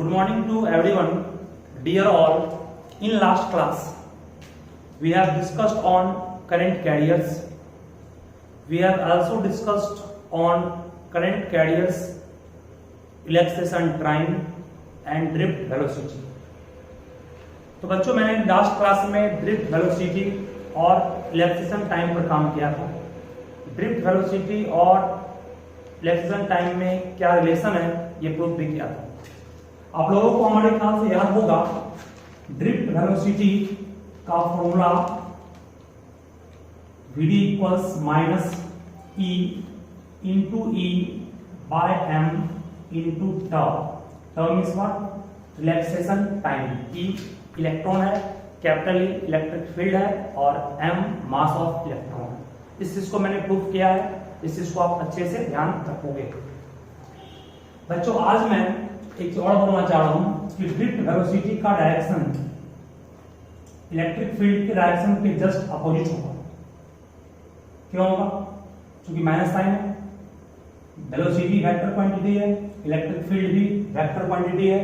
Good morning to everyone. Dear all, in last class we have discussed on current carriers. We have also discussed on current carriers, relaxation time and drift velocity. तो बच्चों मैंने last class में drift velocity और relaxation time पर काम किया था। Drift velocity और रिलैक्सेशन टाइम में क्या रिलेशन है ये प्रूव भी किया था। आप लोगों को हमारे ख्याल से याद होगा ड्रिफ्ट वेलोसिटी का formula vd equals minus E into E by M into tau. Tau means what? Relaxation time. E electron है, कैपिटल ई इलेक्ट्रिक फील्ड है और एम मास ऑफ इलेक्ट्रॉन है। इस चीज को मैंने प्रूव किया है, इस चीज को आप अच्छे से ध्यान रखोगे। बच्चों आज मैं एक चीज और बोलना चाह रहा हूं कि ड्रिफ्ट वेलोसिटी का डायरेक्शन इलेक्ट्रिक फील्ड के डायरेक्शन के जस्ट अपोजिट होगा। क्यों होगा? क्योंकि माइनस साइन है, वेलोसिटी वेक्टर क्वांटिटी है, इलेक्ट्रिक फील्ड भी वेक्टर क्वांटिटी है।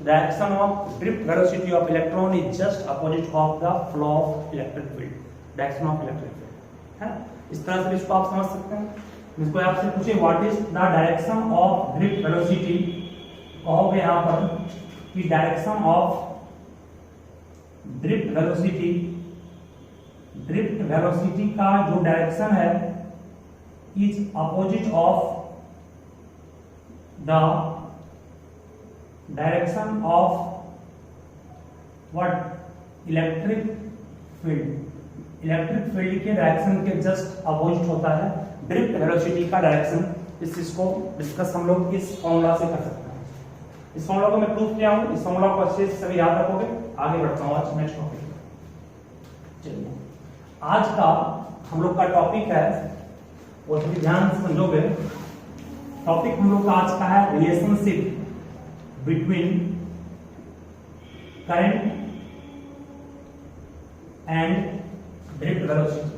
Direction of drift velocity of electron is just opposite of the flow of electric field, direction of electric field है। इस तरह से इसको आप समझ सकते हैं। इसको आपसे पूछे what is the direction of drift velocity, कहोगे यहां पर कि डायरेक्शन ऑफ ड्रिफ्ट वेलोसिटी का जो डायरेक्शन है is opposite of the direction of what? Electric field. Electric field के डायरेक्शन के जस्ट अपोजिट होता है ड्रिफ्ट वेलोसिटी का डायरेक्शन। इस चीज को डिस्कस हम लोग इस फॉर्मूला से कर सकते हैं। इस फॉर्मूला को मैं प्रूफ किया हूं, इस फॉर्मूला को अच्छे से सभी याद रखोगे। आगे बढ़ता हूं आज नेक्स्ट टॉपिक। चलिए आज का हम लोग का टॉपिक है, वो सभी ध्यान से समझोगे। टॉपिक हम लोग का आज का है relationship between current and drift velocity.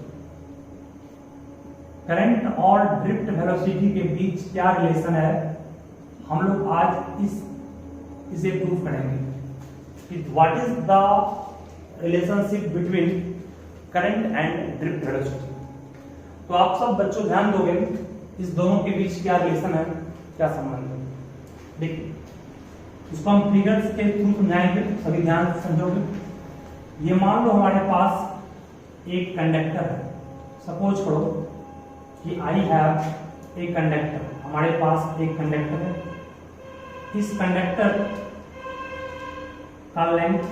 Current और ड्रिफ्ट वेलोसिटी के बीच क्या रिलेशन है, हम लोग आज इसे प्रूव करेंगे कि what is the relationship between current and drift velocity. तो आप सब बच्चों ध्यान दोगे इस दोनों के बीच क्या रिलेशन है, क्या संबंध है। देखिए इसको हम फिगर्स के थ्रू समझाएंगे, सभी ध्यान से समझोगे। ये मान लो हमारे पास एक कंडक्टर है। सपोज करो कि आई हैव ए कंडक्टर, हमारे पास एक कंडक्टर है। इस कंडक्टर का लेंथ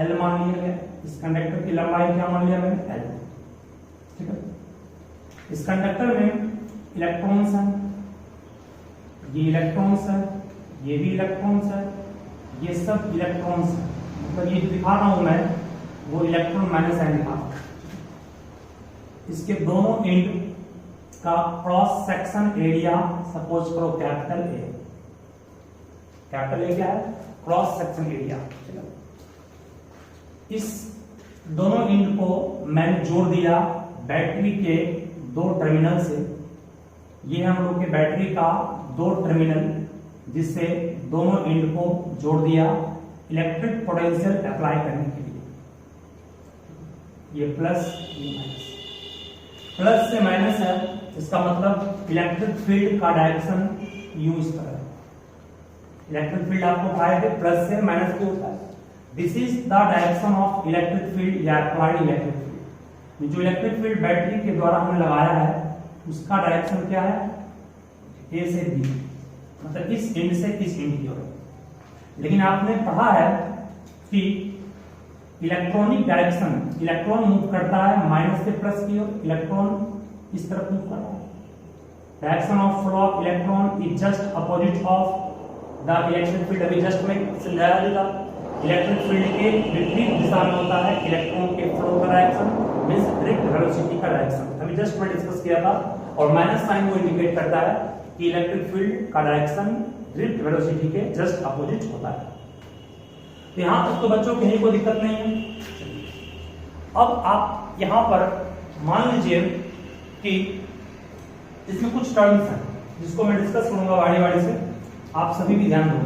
L मान लिया गया। इस कंडक्टर की लंबाई क्या मान लिया मैंने? L। ठीक है। इस कंडक्टर में इलेक्ट्रॉन्स हैं, ये इलेक्ट्रॉन्स है, ये भी इलेक्ट्रॉन्स है, ये सब इलेक्ट्रॉन्स है। मतलब ये दिखा रहा हूं मैं, वो इलेक्ट्रॉन माइनस साइन दिखा रहा हूं। इसके दोनों एंड का क्रॉस सेक्शन एरिया सपोज करो कैपिटल ए। कैपिटल ए क्या है? Cross section area. इस दोनों एंड को मैंने जोड़ दिया बैटरी के दो टर्मिनल से। ये हम लोग के बैटरी का दो टर्मिनल, जिससे दोनों एंड को जोड़ दिया इलेक्ट्रिक पोटेंशियल अप्लाई करने के लिए। ये प्लस, ये माइनस। प्लस से माइनस है, इसका मतलब इलेक्ट्रिक फील्ड का डायरेक्शन यू इस तरह है। इलेक्ट्रिक फील्ड आपको पता है प्लस से माइनस के होता है। This is the direction of electric field या अप्लाइड इलेक्ट्रिक फील्ड। जो इलेक्ट्रिक फील्ड बैटरी के द्वारा हमने लगाया है उसका डायरेक्शन क्या है? ए से बी, मतलब इस एंड से इस एंड की ओर। लेकिन आपने पढ़ा है कि इलेक्ट्रॉनिक डायरेक्शन, इलेक्ट्रॉन मूव करता है माइनस से प्लस की ओर, इलेक्ट्रॉन इस तरफ मूव करता है। Direction of flow of electron is just opposite of the electric field. अभी जस्ट मैं समझाया दिया, इलेक्ट्रिक फील्ड के विपरीत दिशा में होता है इलेक्ट्रॉन के फ्लो का डायरेक्शन, मींस ड्रिफ्ट वेलोसिटी का डायरेक्शन। अभी जस्ट मैं डिस्कस किया था। और माइनस साइन वो इंडिकेट करता है कि इलेक्ट्रिक फील्ड का डायरेक्शन ड्रिफ्ट वेलोसिटी के जस्ट अपोजिट होता है। तो यहां तक तो बच्चों कहीं कोई दिक्कत नहीं है। अब आप यहां पर मान लीजिए कि इसमें कुछ टर्म्स हैं जिसको मैं डिस्कस करूंगा वाड़ी वाड़ी से, आप सभी भी ध्यान दो।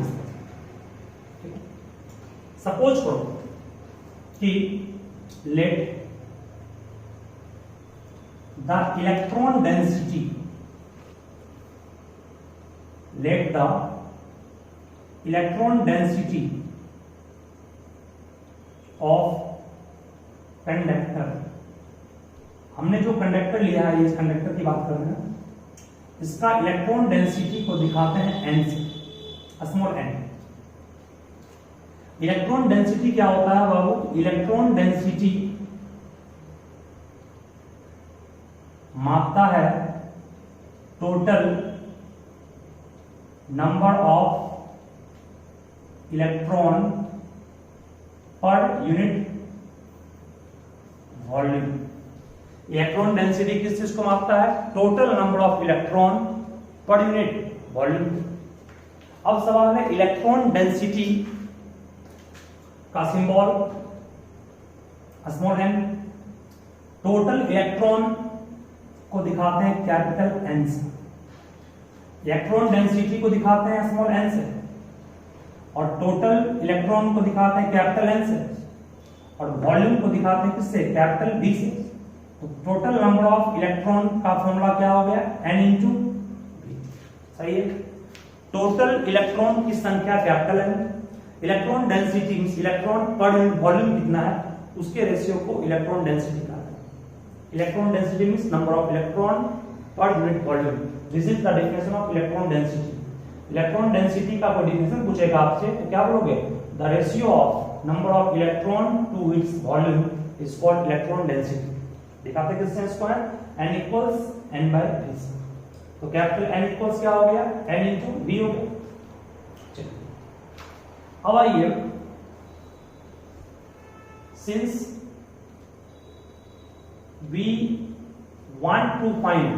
सपोज करो कि let the electron density, let the electron density of conductor, हमने जो कंडक्टर लिया है, इस कंडक्टर की बात कर रहे हैं, इसका इलेक्ट्रॉन डेंसिटी को दिखाते हैं n से, स्मॉल n। इलेक्ट्रॉन डेंसिटी क्या होता है बाबू? इलेक्ट्रॉन डेंसिटी मापता है total number of electron per unit volume. Electron density किस चीज को मापता है? Total number of electron per unit volume. अब सवाल है इलेक्ट्रॉन डेंसिटी का symbol small N, total electron को दिखाते हैं कैपिटल एन से, इलेक्ट्रॉन डेंसिटी को दिखाते हैं स्मॉल एन से, और टोटल इलेक्ट्रॉन को दिखाते हैं कैपिटल एन से, और वॉल्यूम को दिखाते हैं किससे? कैपिटल बी से। तो टोटल नंबर ऑफ इलेक्ट्रॉन का फॉर्मूला क्या हो गया? N into B. सही है। टोटल इलेक्ट्रॉन की संख्या capital N, electron density means electron per unit volume कितना है, उसके रेशियो को इलेक्ट्रॉन डेंसिटी कहते हैं। Electron density means number of electron per unit volume. This is the definition of electron density. Electron density का कोई डेफिनेशन पूछेगा आपसे तो क्या बोलोगे? The ratio of number of electron to its volume is called electron density. दिखाते किससे इसको है? n equals n by v। तो कैपिटल N इक्वल्स क्या हो गया? n इंटू v हो गया। चलिए अब आइए, since we want to find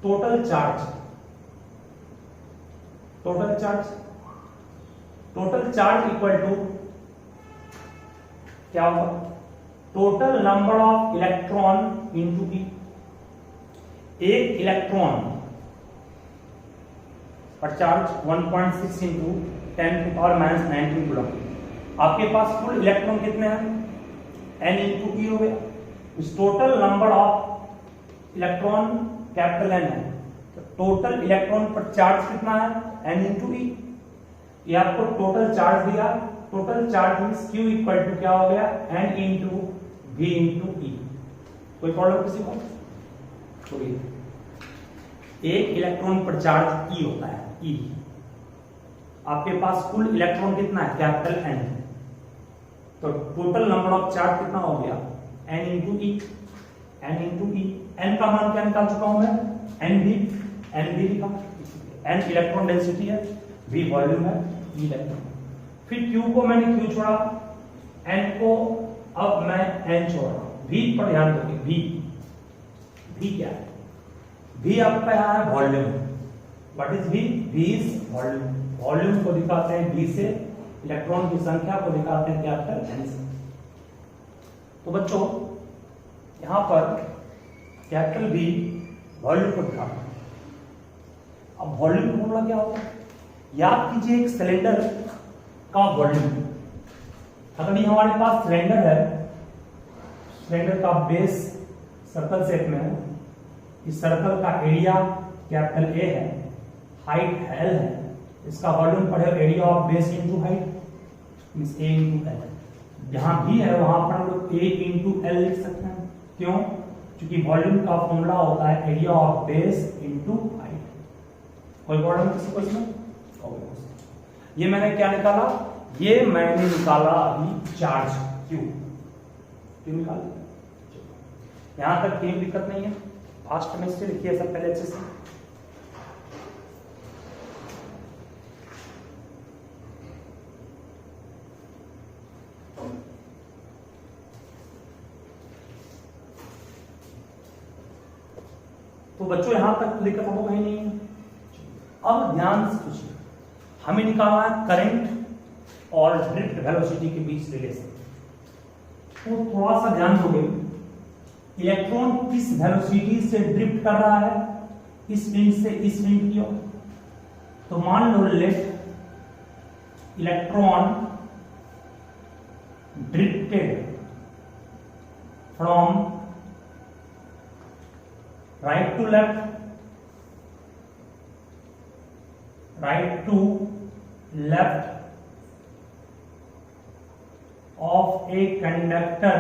total charge equal to क्या होगा? Total number of electron into E. एक इलेक्ट्रॉन पर चार्ज 1.6 इंटू 10⁻⁻⁹ कूलम। आपके पास कुल इलेक्ट्रॉन कितने हैं? n इंटू ई हो गया। इस total number of electron capital N है, तो टोटल इलेक्ट्रॉन पर चार्ज कितना है? n into E. ये आपको टोटल चार्ज दिया, total charge means Q equal to क्या हो गया? n into v into E. कोई प्रॉब्लम किसी को? तो एक इलेक्ट्रॉन पर चार्ज E होता है, E। आपके पास कुल इलेक्ट्रॉन कितना है? Capital N। तो टोटल नंबर ऑफ चार्ज कितना हो गया? n इंटू ई। n इंटू ई, n का मान क्या निकाल चुका हूं मैं? n भी लिखा। n इलेक्ट्रॉन डेंसिटी है, v वॉल्यूम है, e इलेक्ट्रॉन। फिर q को मैंने q छोड़ा, n को अब मैं n छोड़ रहा हूं। v पर ध्यान दोगे, v क्या है? v आपका यहां है volume. What is v? v is volume. Volume को दिखाते हैं v से, इलेक्ट्रॉन की संख्या को दिखाते हैं कैपिटल N से। तो बच्चों यहां पर कैपिटल V वॉल्यूम को दिखाते हैं। अब वॉल्यूम का फॉर्मूला क्या होता है? याद कीजिए एक सिलेंडर का वॉल्यूम। अगर ये हमारे पास सिलेंडर है, सिलेंडर का बेस सर्कल शेप में है, इस सर्कल का एरिया कैपिटल A है, हाइट L है, इसका वॉल्यूम पड़ेगा area of base into height means A into L। जहां भी है वहां पर हम लोग A इंटू L लिख सकते हैं। क्यों? क्योंकि वॉल्यूम का फॉर्मूला होता है area of base into height. कोई प्रॉब्लम किसी को इसमें? ये मैंने क्या निकाला? ये मैंने निकाला अभी चार्ज Q निकाला। यहां तक कोई दिक्कत नहीं है। फास्ट में से लिखिए सब पहले अच्छे से। तो बच्चों यहां तक दिक्कत आपको कहीं नहीं है। अब ध्यान से पूछिए, हमें निकालना है करंट और ड्रिफ्ट वेलोसिटी के बीच रिलेशन। तो थोड़ा सा ध्यान दोगे, इलेक्ट्रॉन किस वेलोसिटी से ड्रिफ्ट कर रहा है? इस विंड से इस विंड की ओर। तो तो मान लो let electron drifted from right to left, right to left of a conductor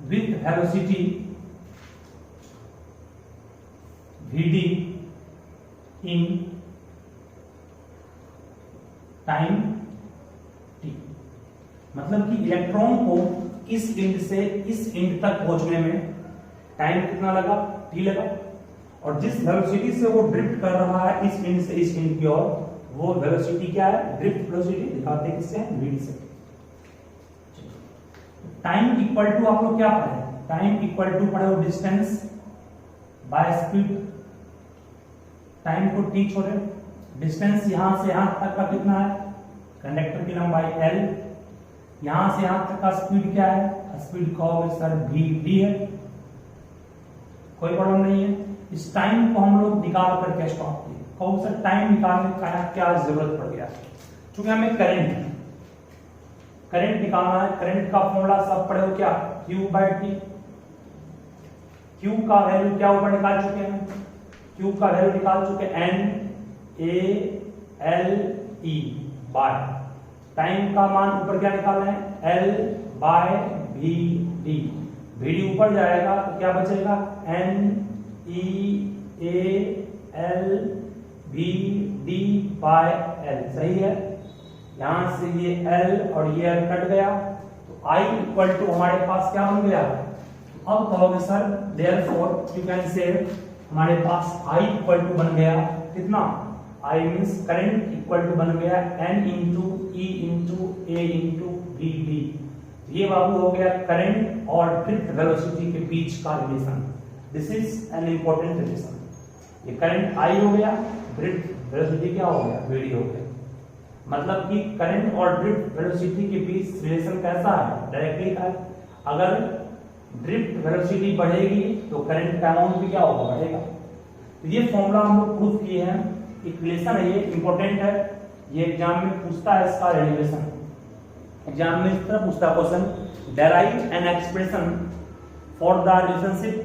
with velocity Vd in time t। मतलब कि इलेक्ट्रॉन को इस एंड से इस एंड तक पहुंचने में टाइम कितना लगा, t लगा, और जिस वेलोसिटी से वो ड्रिफ्ट कर रहा है इस एंड से इस एंड की ओर, वो वेलोसिटी क्या है, ड्रिफ्ट वेलोसिटी दिखाते हैं किससे, vd से। टाइम इक्वल टू आप लोग क्या पढ़े, टाइम इक्वल टू पढ़े हो डिस्टेंस बाय स्पीड। टाइम को t छोड़े, डिस्टेंस यहां से यहां तक का कितना है, कंडक्टर की लंबाई l, यहां से यहां तक का स्पीड क्या है, स्पीड कहोगे सर vd है, कोई प्रॉब्लम नहीं है। इस टाइम को हम लोग निकाल करके स्टॉप किए, कहो सर टाइम निकालने का क्या जरूरत पड़ गया, क्योंकि हमें करंट निकालना है। करंट का फॉर्मूला सब पढ़े हो क्या, Q बाय टी। Q का वैल्यू क्या ऊपर निकाल चुके हैं, Q का वैल्यू निकाल चुके NaLe बाय टाइम का मान ऊपर क्या निकालना है, L बाय Vd। Vd ऊपर जाएगा तो क्या बचेगा, NeALVd बाय L, सही है। यहां से ये L और ये L कट गया तो I इक्वल टू हमारे पास क्या बन गया, अब कहोगे सर देयरफॉर यू कैन से हमारे पास I इक्वल टू बन गया कितना, I means current equal to बन गया N into E into A into Vd। ये बाबू हो गया करंट और ड्रिफ्ट वेलोसिटी के बीच का relation. This is an important relation. ये करंट I हो गया, ड्रिफ्ट वेलोसिटी क्या हो गया, Vd हो गया। मतलब कि करंट और ड्रिफ्ट वेलोसिटी के बीच रिलेशन कैसा है, डायरेक्टली है। अगर ड्रिफ्ट वेलोसिटी बढ़ेगी तो करंट का अमाउंट भी क्या होगा, बढ़ेगा। तो ये फॉर्मूला हम लोग प्रूव किए हैं, एक रिलेशन है, ये इंपॉर्टेंट है, ये एग्जाम में पूछता है इसका रिलेशन। एग्जाम में इस तरह पूछता है question, derive an expression for the relationship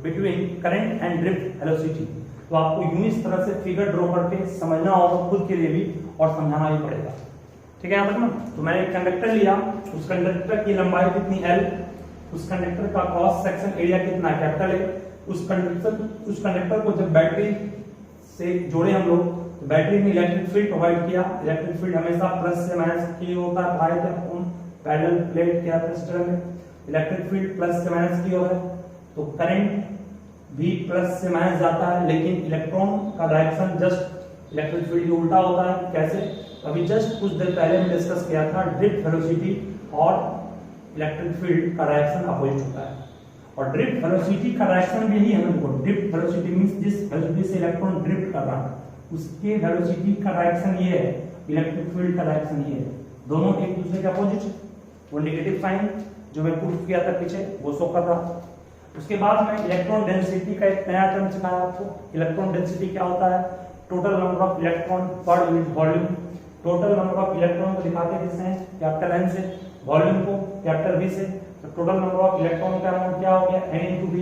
between current and drift velocity. तो आपको यूं इस तरह से फिगर ड्रॉ करके समझना होगा खुद के लिए भी और समझाना भी पड़ेगा, ठीक है। यहाँ तक ना, तो मैंने एक कंडक्टर लिया, उस कंडक्टर की लंबाई कितनी L, उस कंडक्टर का क्रॉस सेक्शन एरिया कितना है, कैपिटल है। उस कंडक्टर को जब बैटरी से जोड़े हम लोग, तो बैटरी में इलेक्ट्रिक फील्ड प्रोवाइड किया। इलेक्ट्रिक फील्ड हमेशा प्लस से माइनस की होता है, भाई थे पैरेलल प्लेट के कैपेसिटर में इलेक्ट्रिक फील्ड प्लस से माइनस की होगा, तो करंट भी प्लस से माइनस जाता है, लेकिन इलेक्ट्रॉन का डायरेक्शन जस्ट इलेक्ट्रिक फील्ड के उल्टा होता है। कैसे, अभी जस्ट कुछ देर पहले हमने डिस्कस किया था, ड्रिफ्ट वेलोसिटी और इलेक्ट्रिक फील्ड का डायरेक्शन अपोजिट होता है, और ड्रिफ्ट वेलोसिटी का डायरेक्शन भी यही है। देखो ड्रिफ्ट वेलोसिटी मींस जिस वेलोसिटी से इलेक्ट्रॉन ड्रिफ्ट कर रहा है उसके वेलोसिटी का डायरेक्शन ये है, इलेक्ट्रिक फील्ड का डायरेक्शन ये है, दोनों एक दूसरे के अपोजिट है। वो नेगेटिव साइन जो मैं प्रूफ किया था पीछे वो शो कर रहा। उसके बाद में इलेक्ट्रॉन डेंसिटी का एक नया टर्म सिखाया आपको। इलेक्ट्रॉन डेंसिटी क्या होता है, total number of electron per unit volume. Total number of electron को दिखाते हैं किससे, कैपिटल N से, वॉल्यूम को कैपिटल V से। तो टोटल नंबर ऑफ इलेक्ट्रॉन का अमाउंट क्या हो गया, N into V,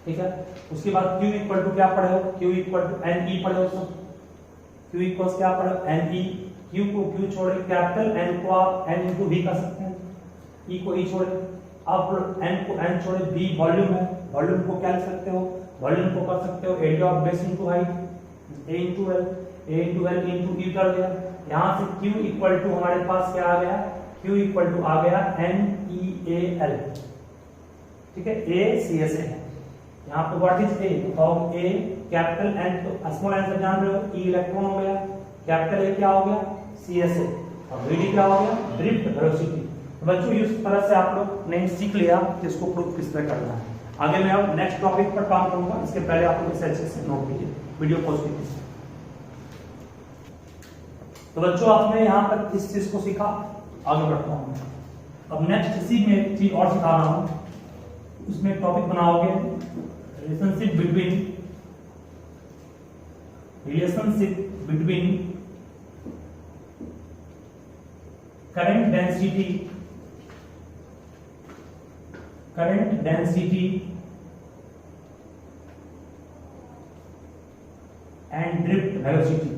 ठीक है। उसके बाद Q इक्वल टू क्या पढ़े हो, Q इक्वल टू NE पढ़े हो सब। Q इक्वल्स क्या पढ़े हो, NE। Q को Q छोड़े, कैपिटल N को आप N into V कर सकते हैं, E को E छोड़े, अब N को N छोड़े, V वॉल्यूम है, वॉल्यूम को क्या लिख सकते हो, वॉल्यूम को कर सकते हो area of base into height, A into L, A into L into E कर दिया। यहाँ से Q इक्वल टू हमारे पास क्या आ गया, Q इक्वल टू आ गया NeAl, ठीक है, ACSA है। यहाँ पे व्हाट इज A, और A कैपिटल N, तो स्मॉल n से जान रहे हो, E इलेक्ट्रॉन हो गया, कैपिटल A क्या हो गया, CSA, और Vd क्या हो गया, ड्रिफ्ट वेलोसिटी। बच्चों इस तरह से आप लोग ने सीख लिया कि इसको प्रूफ किस तरह करना है। आगे मैं अब नेक्स्ट टॉपिक पर काम करूंगा, इसके पहले आप लोग इसे अच्छे से नोट कीजिए, वीडियो पॉज कीजिए। तो बच्चों आपने यहाँ तक इस चीज को सीखा, आगे बढ़ता हूँ। अब नेक्स्ट इसी में एक चीज और सिखा रहा हूँ, उसमें टॉपिक बनाओगे relationship between current density and drift velocity.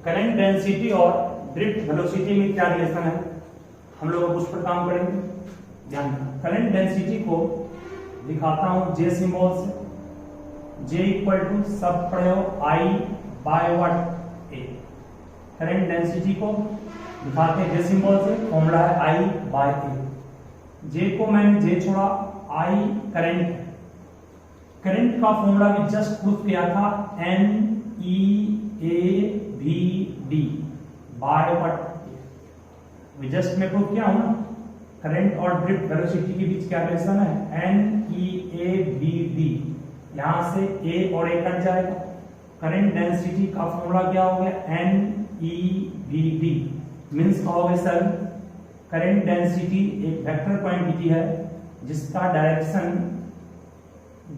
Current density और ड्रिफ्ट वेलोसिटी में क्या रिलेशन है, हम लोग उस पर काम करेंगे। ध्यान रखना, करंट डेंसिटी को दिखाता हूं जे सिंबल से। जे इक्वल टू सब पढ़े हो I by what A. Current density को दिखाते हैं जे सिंबल से, फॉर्मूला है आई बाय ए। जे को मैंने जे छोड़ा, आई करंट, करंट का फॉर्मूला भी जस्ट प्रूफ किया था, N E A V D by what, just में प्रूफ किया हूं ना। करंट और ड्रिफ्ट वेलोसिटी के बीच क्या रिलेशन है, N E A V D. यहां से ए और ए कट जाएगा। करंट डेंसिटी का फॉर्मूला क्या हो गया, N E V D. Means कहोगे सर करंट डेंसिटी एक वेक्टर क्वांटिटी है जिसका डायरेक्शन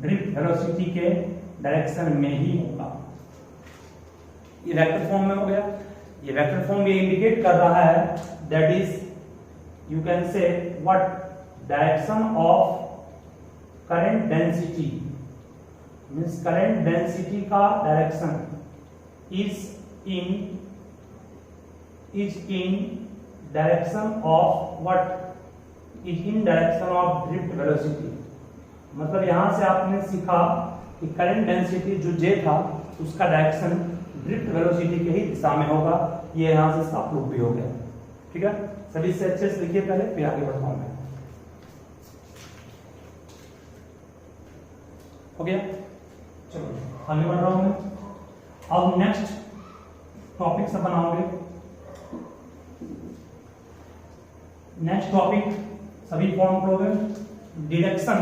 ड्रिफ्ट वेलोसिटी के डायरेक्शन में ही होगा। ये वेक्टर फॉर्म में हो गया। ये वेक्टर फॉर्म ये इंडिकेट कर रहा है that is you can say what, direction of current density, means current density का direction is in direction of what, is in direction of drift velocity. मतलब यहां से आपने सीखा कि करंट डेंसिटी जो जे था उसका डायरेक्शन ड्रिफ्ट वेलोसिटी के ही दिशा में होगा। ये यहां से साफ रूप भी हो गया। ठीक है, सभी से अच्छे से लिखिए पहले, फिर आगे बढ़ता हूं मैं। हो गया, चलो आगे बढ़ रहा हूं मैं। अब नेक्स्ट टॉपिक से बनाओगे। नेक्स्ट टॉपिक सभी फॉर्म करोगे, deduction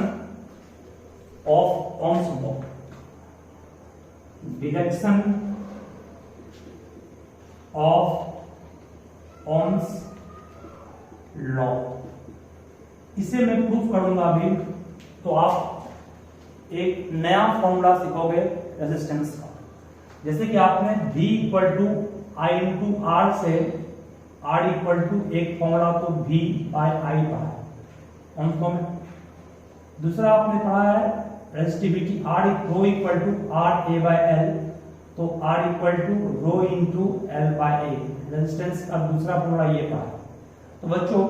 of Ohm's law. Deduction of Ohm's law, इसे मैं प्रूफ करूंगा अभी। तो आप एक नया फॉर्मूला सीखोगे रेजिस्टेंस का। जैसे कि आपने V equal to I into R से R इक्वल टू एक फॉर्मूला तो V बाय आई पढ़ा है ओम्स लॉ में। दूसरा आपने पढ़ा है resistivity R rho equal to R A बाय L, तो R equal to rho into L by A। Resistance का दूसरा फॉर्मूला ये पढ़ा है। तो बच्चों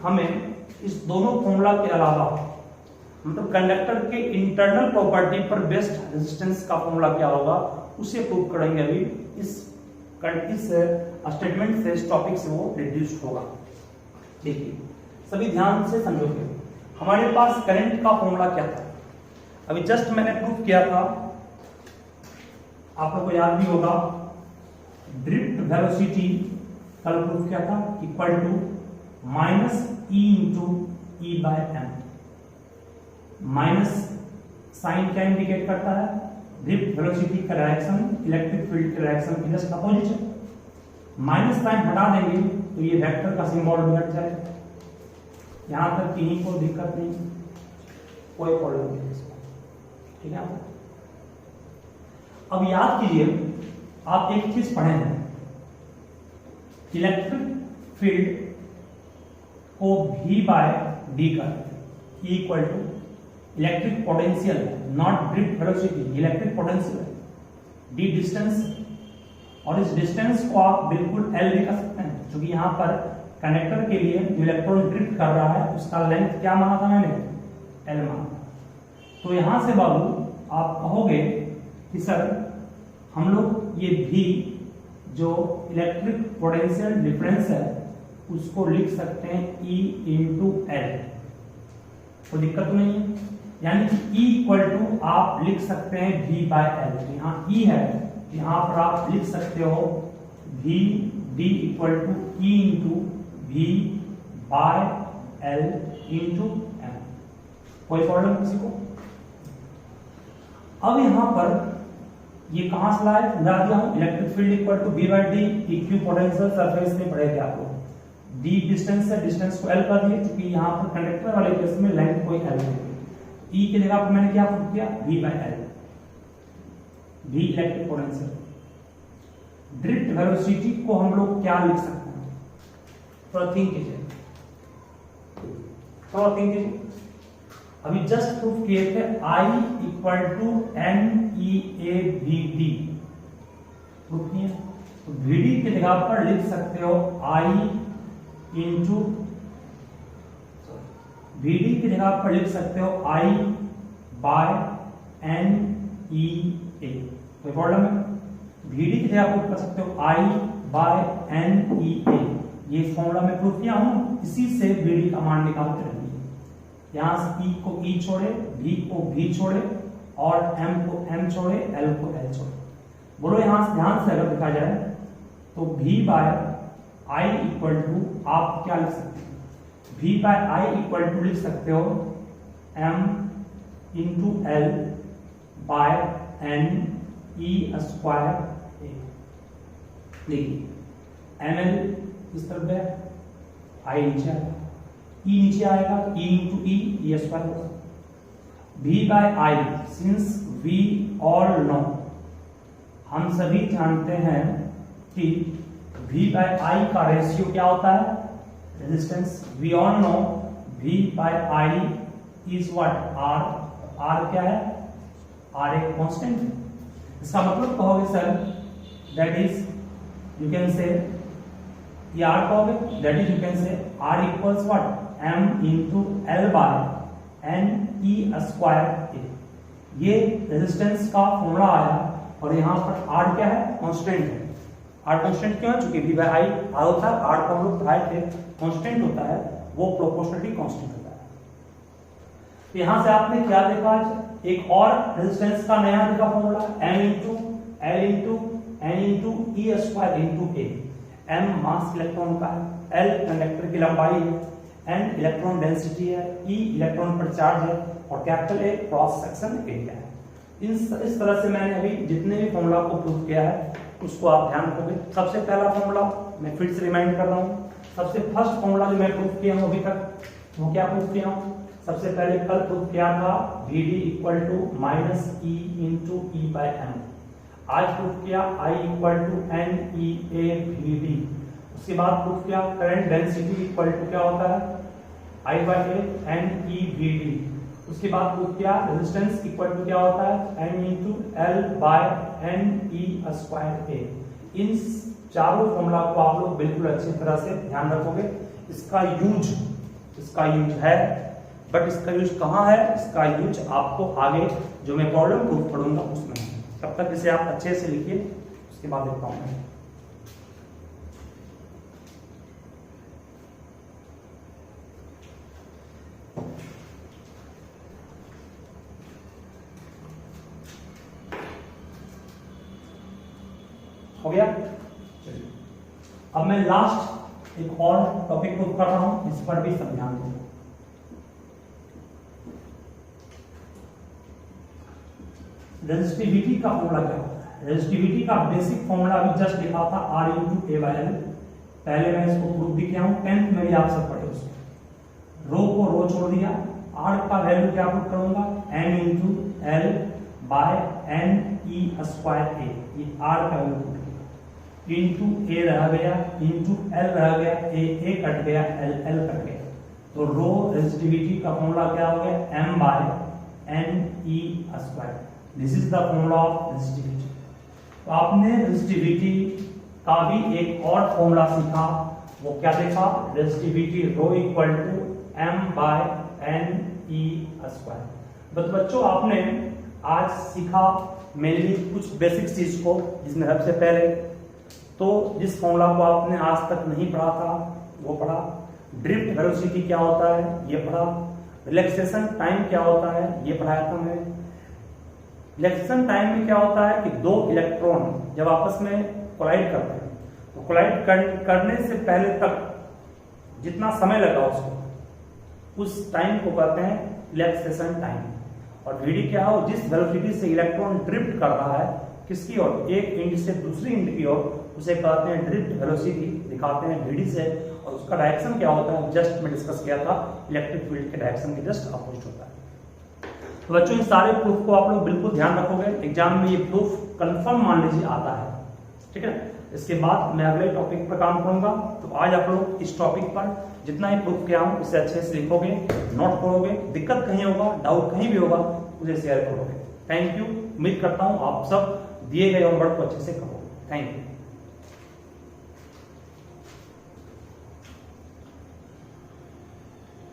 हमें इस दोनों फॉर्मूला के अलावा मतलब कंडक्टर के इंटरनल प्रॉपर्टी पर बेस्ड रेजिस्टेंस का फॉर्मूला क्या होगा उसे प्रूव करेंगे अभी। इस स्टेटमेंट से, इस टॉपिक से वो रिड्यूस्ड होगा। देखिए सभी ध्यान से समझोगे। हमारे पास करंट का फॉर्मूला क्या था, अभी जस्ट मैंने प्रूव किया था, आप लोगों को याद भी होगा। ड्रिफ्ट वेलोसिटी कल प्रूव किया था equal to minus E into E by M. Minus sign क्या इंडिकेट करता है, ड्रिफ्ट वेलोसिटी का डायरेक्शन इलेक्ट्रिक फील्ड के डायरेक्शन की जस्ट अपोजिट है। माइनस साइन हटा देंगे तो ये वेक्टर का सिंबल भी हट जाएगा। यहां तक किन्हीं को दिक्कत नहीं, कोई प्रॉब्लम नहीं इसको। ठीक है, अब याद कीजिए आप एक चीज पढ़े हैं, इलेक्ट्रिक फील्ड को V बाय डी करते हैं equal to electric potential, not drift velocity, electric potential D distance. और इस डिस्टेंस को आप बिल्कुल L भी कर सकते हैं, क्योंकि यहां पर कनेक्टर के लिए जो इलेक्ट्रॉन ड्रिफ्ट कर रहा है उसका लेंथ क्या माना था मैंने, L माना। तो यहां से बाबू आप कहोगे कि सर हम लोग ये भी जो इलेक्ट्रिक पोटेंशियल डिफरेंस है उसको लिख सकते हैं E इंटू L। तो दिक्कत नहीं है, यानी कि E इक्वल टू आप लिख सकते हैं V बाय L। यहाँ E है, यहाँ पर आप लिख सकते हो V D equal to E into V by L into M। कोई प्रॉब्लम किसी को? अब यहां पर ये कहां से लाए, समझा दिया हूं। Electric field equal to V by D, equipotential surface में पढ़े थे आप लोग। डी डिस्टेंस है, डिस्टेंस को एल कर दिए, क्योंकि यहाँ पर कंडक्टर वाले केस में लेंथ कोई एल नहीं है। ई की जगह पर मैंने क्या पुट किया, V by L, V electric potential. Drift velocity को हम लोग क्या लिख सकते हैं, थोड़ा थिंक कीजिए, थोड़ा थिंक कीजिए। अभी जस्ट प्रूफ किए थे I equal to N E A V D, proof किए। तो वी डी की जगह पर लिख सकते हो I इंटू, वी डी की जगह पर लिख सकते हो I बाय एन ई ए, कोई प्रॉब्लम है? वी डी की जगह पुट कर सकते हो I बाय एन ई ए, ये फॉर्मूला में प्रूफ किया हूं, इसी से वी डी का मान निकालते रहिए। यहां से E को E छोड़े, V को V छोड़े, और M को M छोड़े, L को L छोड़े। बोलो यहां से ध्यान से अगर देखा जाए तो V by I equal to, आप क्या लिख सकते हैं, V by I equal to लिख सकते हो M into L by N E square A। देखिए ML इस तरफ है, I नीचे आएगा, E नीचे आएगा, E इंटू E स्क्वायर होगा। V by I, since we all know, हम सभी जानते हैं कि V बाय I का रेशियो क्या होता है, resistance. We all know V by I is what, R। R क्या है, R एक कांस्टेंट है। इसका मतलब कहोगे sir, that is you can say, ये R कहोगे, that is you can say R equals what, M into L by N E square A. ये रेजिस्टेंस का फॉर्मूला आया, और यहाँ पर R क्या है, कांस्टेंट है। R कांस्टेंट क्यों है, चूंकि V बाय I R होता है, R को हम लोग पढ़ाए थे, कांस्टेंट होता है, वो प्रोपोर्शनलिटी कांस्टेंट होता है। तो यहाँ से आपने क्या देखा आज, एक और रेजिस्टेंस का नया देखा formula, M into L into N into E square into A. M mass electron का है, L कंडक्टर की लंबाई है, N इलेक्ट्रॉन डेंसिटी है, E इलेक्ट्रॉन पर चार्ज है, और capital A cross section area है। इस तरह से मैंने अभी जितने भी फॉर्मूला को प्रूव किया है उसको आप ध्यान रखोगे। सबसे पहला फॉर्मूला मैं फिर से रिमाइंड कर रहा हूँ, सबसे फर्स्ट फॉर्मूला जो मैं प्रूव किया हूँ अभी तक, वो क्या प्रूव किया हूँ, सबसे पहले कल प्रूव किया था V D equal to minus E into E by M. आज प्रूव किया I equal to N E A V D. उसके बाद प्रूफ किया करंट डेंसिटी इक्वल टू क्या होता है, I by A N E V D. उसके बाद प्रूफ किया रेजिस्टेंस इक्वल टू क्या होता है, N into L by N E square A. इन चारों फॉर्मूला को आप लोग बिल्कुल अच्छी तरह से ध्यान रखोगे। इसका यूज है, बट इसका यूज कहाँ है, इसका यूज आपको आगे जो मैं प्रॉब्लम प्रूफ करूंगा उसमें है। तब तक इसे आप अच्छे से लिखिए, उसके बाद देखता हूँ मैं। हो गया, चलिए अब मैं लास्ट एक और टॉपिक प्रूफ कर रहा हूं, इस पर भी सब ध्यान दो। रेजिस्टिविटी का फॉर्मूला क्या होता है, रेजिस्टिविटी का बेसिक फॉर्मूला अभी जस्ट लिखा था R into A by L. पहले मैं इसको प्रूफ भी किया हूं, 10th में भी आप सब पढ़े उसको। रो को रो छोड़ दिया, R का वैल्यू क्या पुट करूंगा, N into L by N E square A. ये R का वैल्यू पुट किया, इंटू ए रह गया, इंटू एल रह गया, ए कट गया, एल कट गया। तो रो रेजिस्टिविटी का फॉर्मूला क्या हो गया, M by N E square. This is the formula of resistivity. तो आपने रेजिस्टिविटी का भी एक और फॉर्मूला सीखा, वो क्या देखा, resistivity rho equal to M by N E square. बच्चों आपने आज सीखा मेनली कुछ बेसिक चीज को, जिसमें सबसे पहले तो जिस फॉर्मूला को आपने आज तक नहीं पढ़ा था वो पढ़ा, ड्रिफ्ट वेलोसिटी क्या होता है ये पढ़ा, रिलैक्सेशन टाइम क्या होता है ये पढ़ाया था मैंने। रिलैक्सेशन टाइम में क्या होता है कि दो इलेक्ट्रॉन जब आपस में कोलाइड करते हैं, तो कोलाइड करने से पहले तक जितना समय लगा उसको, उस टाइम को कहते हैं रिलैक्सेशन टाइम। और वीडी क्या हो, जिस वेलोसिटी से इलेक्ट्रॉन ड्रिफ्ट कर रहा है किसकी ओर, एक इंड से दूसरी इंड की ओर, उसे कहते हैं ड्रिफ्ट वेलोसिटी, दिखाते हैं वीडी से। और उसका डायरेक्शन क्या होता है, जस्ट मैं डिस्कस किया था, इलेक्ट्रिक फील्ड के डायरेक्शन के जस्ट अपोजिट होता है। तो बच्चों इन सारे प्रूफ को आप लोग बिल्कुल ध्यान रखोगे, एग्जाम में ये प्रूफ कंफर्म मान लीजिए आता है, ठीक है। इसके बाद मैं अगले टॉपिक पर काम करूंगा। तो आज आप लोग इस टॉपिक पर जितना ही प्रूफ किया हूं उसे अच्छे से लिखोगे, नोट करोगे, दिक्कत कहीं होगा, डाउट कहीं भी होगा मुझे शेयर करोगे। Thank you. उम्मीद करता हूं आप सब दिए गए होमवर्क को अच्छे से करोगे। Thank you.